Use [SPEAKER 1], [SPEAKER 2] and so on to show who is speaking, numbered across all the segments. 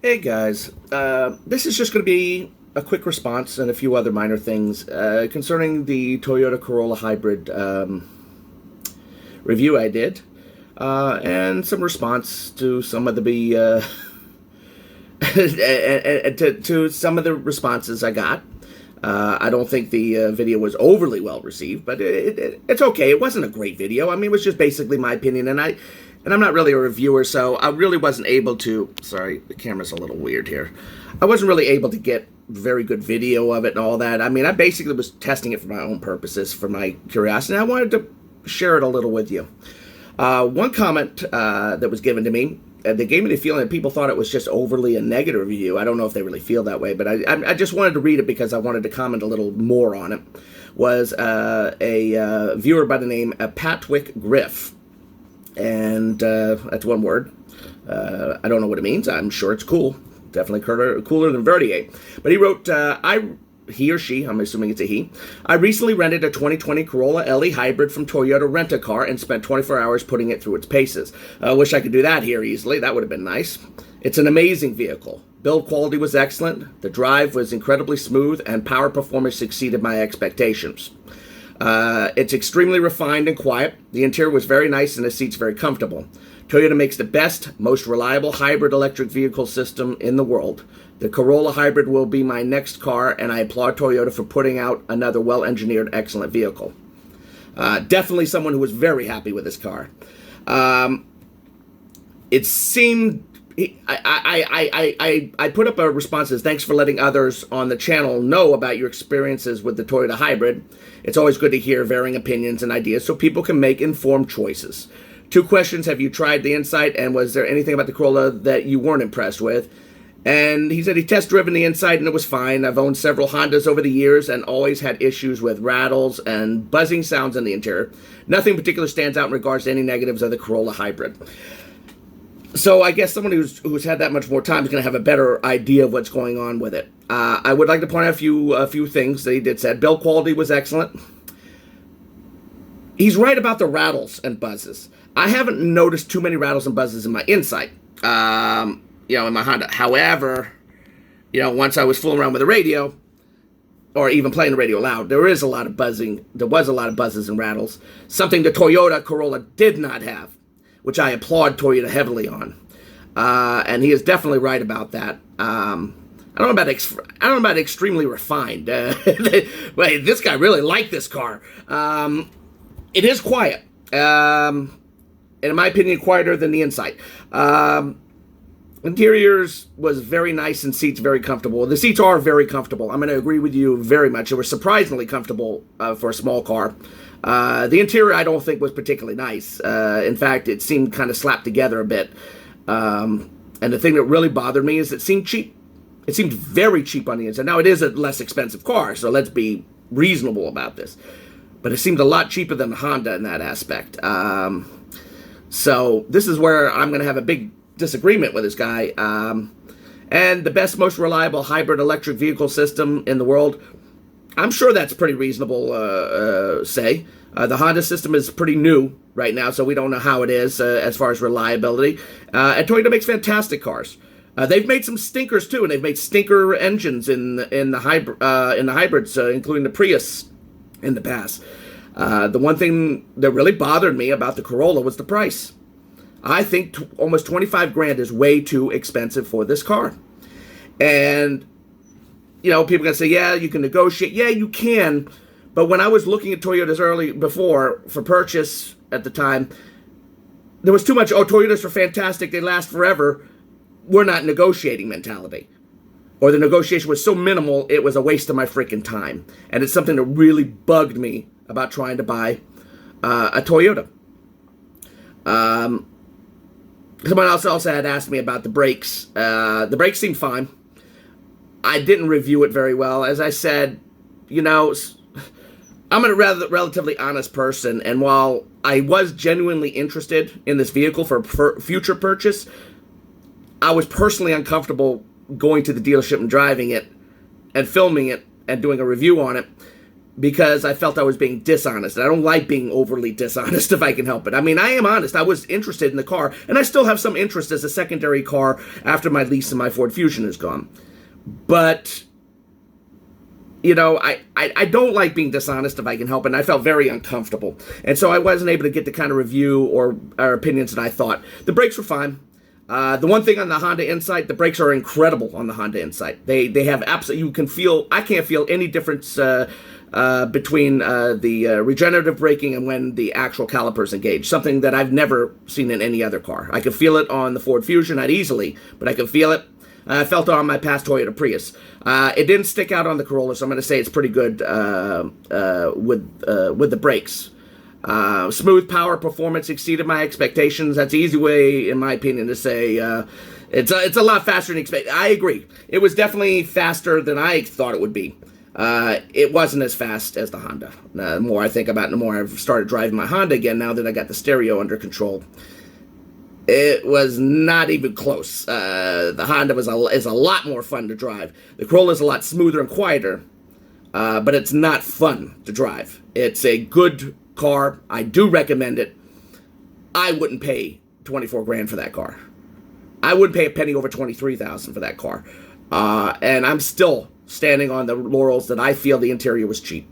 [SPEAKER 1] Hey guys, this is just going to be a quick response and a few other minor things concerning the Toyota Corolla Hybrid review I did, and some response to some of the to some of the responses I got. I don't think the video was overly well received, but it's okay. It wasn't a great video. I mean, it was just basically my opinion, and I'm not really a reviewer, so I really wasn't able to. Sorry, the camera's a little weird here. I wasn't really able to get very good video of it and all that. I mean, I basically was testing it for my own purposes, for my curiosity. I wanted to share it a little with you. One comment that was given to me, they gave me the feeling that people thought it was just overly a negative review. I don't know if they really feel that way, but I just wanted to read it because I wanted to comment a little more on it. Was a viewer by the name of Patwick Griff. And that's one word. I don't know what it means. I'm sure it's cool. Definitely cooler than Verdier. But he wrote, he or she, I'm assuming it's a he, I recently rented a 2020 Corolla LE Hybrid from Toyota Rent-A-Car and spent 24 hours putting it through its paces. I wish I could do that here easily. That would have been nice. It's an amazing vehicle. Build quality was excellent. The drive was incredibly smooth, and power performance exceeded my expectations. It's extremely refined and quiet. The interior was very nice and the seats very comfortable. Toyota makes the best, most reliable hybrid electric vehicle system in the world. The Corolla Hybrid will be my next car, and I applaud Toyota for putting out another well-engineered, excellent vehicle. Definitely someone who was very happy with this car. It seemed... I put up a response that says, thanks for letting others on the channel know about your experiences with the Toyota Hybrid. It's always good to hear varying opinions and ideas so people can make informed choices. 2 questions: have you tried the Insight, and was there anything about the Corolla that you weren't impressed with? And he said he test-driven the Insight and it was fine. I've owned several Hondas over the years and always had issues with rattles and buzzing sounds in the interior. Nothing particular stands out in regards to any negatives of the Corolla Hybrid. So I guess someone who's had that much more time is going to have a better idea of what's going on with it. I would like to point out a few things that he did say. Build quality was excellent. He's right about the rattles and buzzes. I haven't noticed too many rattles and buzzes in my Insight, in my Honda. However, once I was fooling around with the radio, or even playing the radio loud, there is a lot of buzzing. There was a lot of buzzes and rattles. Something the Toyota Corolla did not have, which I applaud Toyota heavily on, and he is definitely right about that. I don't know about extremely refined. Wait, this guy really liked this car. It is quiet, and in my opinion, quieter than the Insight. Interiors was very nice and seats very comfortable. The seats are very comfortable. I'm going to agree with you very much. They were surprisingly comfortable for a small car. The interior I don't think was particularly nice. In fact, it seemed kind of slapped together a bit. And the thing that really bothered me is it seemed cheap. It seemed very cheap on the inside. Now, it is a less expensive car, so let's be reasonable about this. But it seemed a lot cheaper than the Honda in that aspect. So this is where I'm going to have a big disagreement with this guy. And the best, most reliable hybrid electric vehicle system in the world, I'm sure that's pretty reasonable say. The Honda system is pretty new right now, so we don't know how it is as far as reliability. And Toyota makes fantastic cars. They've made some stinkers too, and they've made stinker engines in the hybrids, including the Prius in the past. The one thing that really bothered me about the Corolla was the price. I think almost 25 grand is way too expensive for this car. And people are going to say, yeah, you can negotiate. Yeah, you can. But when I was looking at Toyotas before for purchase at the time, there was too much, Toyotas are fantastic, they last forever. We're not negotiating mentality. Or the negotiation was so minimal, it was a waste of my freaking time. And it's something that really bugged me about trying to buy a Toyota. Someone else also had asked me about the brakes. The brakes seemed fine. I didn't review it very well. As I said, I'm a relatively honest person, and while I was genuinely interested in this vehicle for future purchase, I was personally uncomfortable going to the dealership and driving it and filming it and doing a review on it because I felt I was being dishonest. I don't like being overly dishonest if I can help it. I mean, I am honest. I was interested in the car, and I still have some interest as a secondary car after my lease in my Ford Fusion is gone. But, you know, I don't like being dishonest if I can help it, and I felt very uncomfortable. And so I wasn't able to get the kind of review or opinions that I thought. The brakes were fine. The one thing on the Honda Insight, the brakes are incredible on the Honda Insight. They have absolutely, you can feel, I can't feel any difference between the regenerative braking and when the actual calipers engage, something that I've never seen in any other car. I could feel it on the Ford Fusion, not easily, but I could feel it. I felt it on my past Toyota Prius. It didn't stick out on the Corolla, so I'm going to say it's pretty good with the brakes. Smooth power performance exceeded my expectations. That's the easy way, in my opinion, to say it's a lot faster than expected. I agree. It was definitely faster than I thought it would be. It wasn't as fast as the Honda. The more I think about it, the more I've started driving my Honda again now that I got the stereo under control. It was not even close. The Honda is a lot more fun to drive. The Corolla is a lot smoother and quieter, but it's not fun to drive. It's a good car. I do recommend it. I wouldn't pay 24 grand for that car. I wouldn't pay a penny over 23,000 for that car. And I'm still standing on the laurels that I feel the interior was cheap.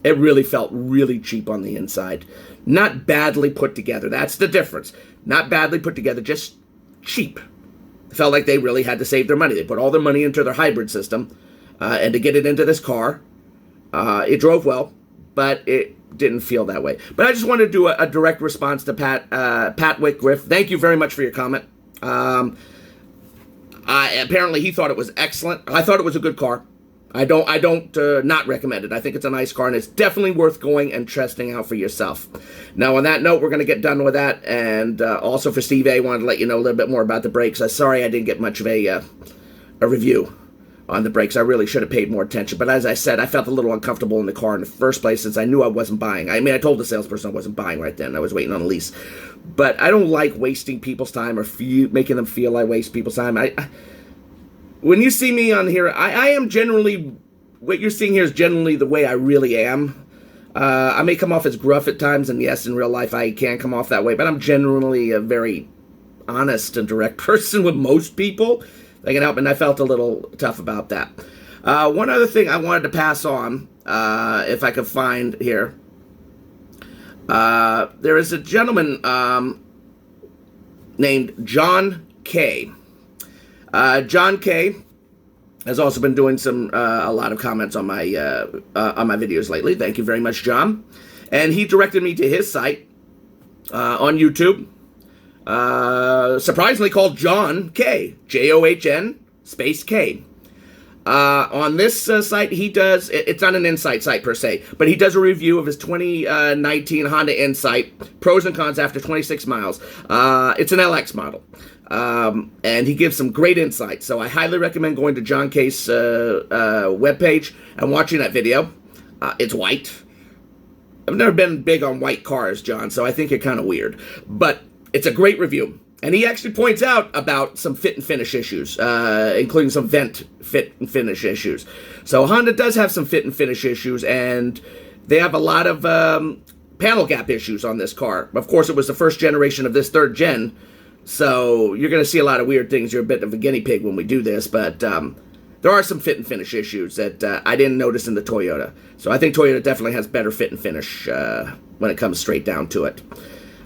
[SPEAKER 1] It really felt really cheap on the inside. Not badly put together. That's the difference. Not badly put together, just cheap. It felt like they really had to save their money. They put all their money into their hybrid system, and to get it into this car, it drove well, but it didn't feel that way. But I just wanted to do a direct response to Pat Whitgriff. Thank you very much for your comment. Apparently he thought it was excellent. I thought it was a good car. I don't not recommend it. I think it's a nice car, and it's definitely worth going and testing out for yourself. Now, on that note, we're going to get done with that, and also for Steve A, I wanted to let you know a little bit more about the brakes. I'm sorry I didn't get much of a review on the brakes. I really should have paid more attention, but as I said, I felt a little uncomfortable in the car in the first place since I knew I wasn't buying. I mean, I told the salesperson I wasn't buying right then. I was waiting on a lease. But I don't like wasting people's time or making them feel I waste people's time. When you see me on here, I am generally, what you're seeing here is generally the way I really am. I may come off as gruff at times, and yes, in real life I can come off that way, but I'm generally a very honest and direct person with most people. They can help, and I felt a little tough about that. One other thing I wanted to pass on, if I could find here. There is a gentleman named John K. John K. has also been doing a lot of comments on my videos lately. Thank you very much, John. And he directed me to his site on YouTube, surprisingly called John K. John space K. On this site, he does, it's not an Insight site per se, but he does a review of his 2019 Honda Insight, pros and cons after 26 miles. It's an LX model. And he gives some great insight. So I highly recommend going to John K's webpage and watching that video. It's white. I've never been big on white cars, John, so I think you're kind of weird. But it's a great review. And he actually points out about some fit and finish issues, including some vent fit and finish issues. So Honda does have some fit and finish issues, and they have a lot of panel gap issues on this car. Of course, it was the first generation of this third gen, so you're going to see a lot of weird things. You're a bit of a guinea pig when we do this, but there are some fit and finish issues that I didn't notice in the Toyota. So I think Toyota definitely has better fit and finish when it comes straight down to it.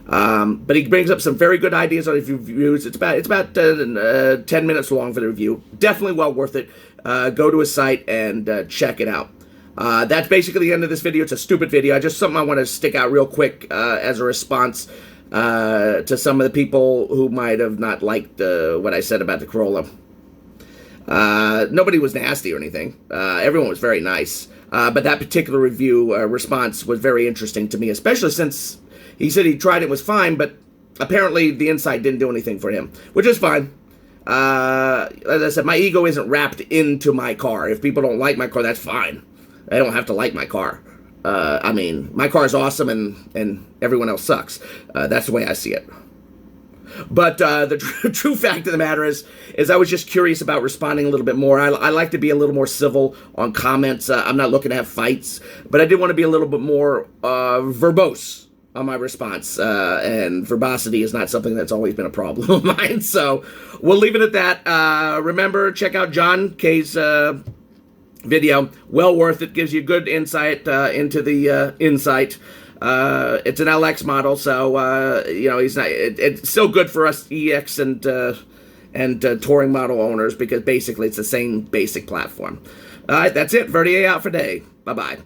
[SPEAKER 1] But he brings up some very good ideas on his reviews. It's about 10 minutes long for the review. Definitely well worth it. Go to his site and check it out. That's basically the end of this video. It's a stupid video. Just something I want to stick out real quick as a response to some of the people who might have not liked what I said about the Corolla. Nobody was nasty or anything. Everyone was very nice. But that particular review response was very interesting to me, especially since he said he tried it, was fine, but apparently the Insight didn't do anything for him, which is fine. As I said, my ego isn't wrapped into my car. If people don't like my car, that's fine. They don't have to like my car. I mean, my car is awesome, and everyone else sucks. That's the way I see it. But the true fact of the matter is I was just curious about responding a little bit more. I like to be a little more civil on comments. I'm not looking to have fights, but I did want to be a little bit more verbose on my response. And verbosity is not something that's always been a problem of mine. So we'll leave it at that. Remember, check out John K's video. Well worth it. Gives you good insight into the Insight. It's an LX model, so he's not. It's still good for us EX and touring model owners because basically it's the same basic platform. All right, that's it. Verdier out for day. Bye bye.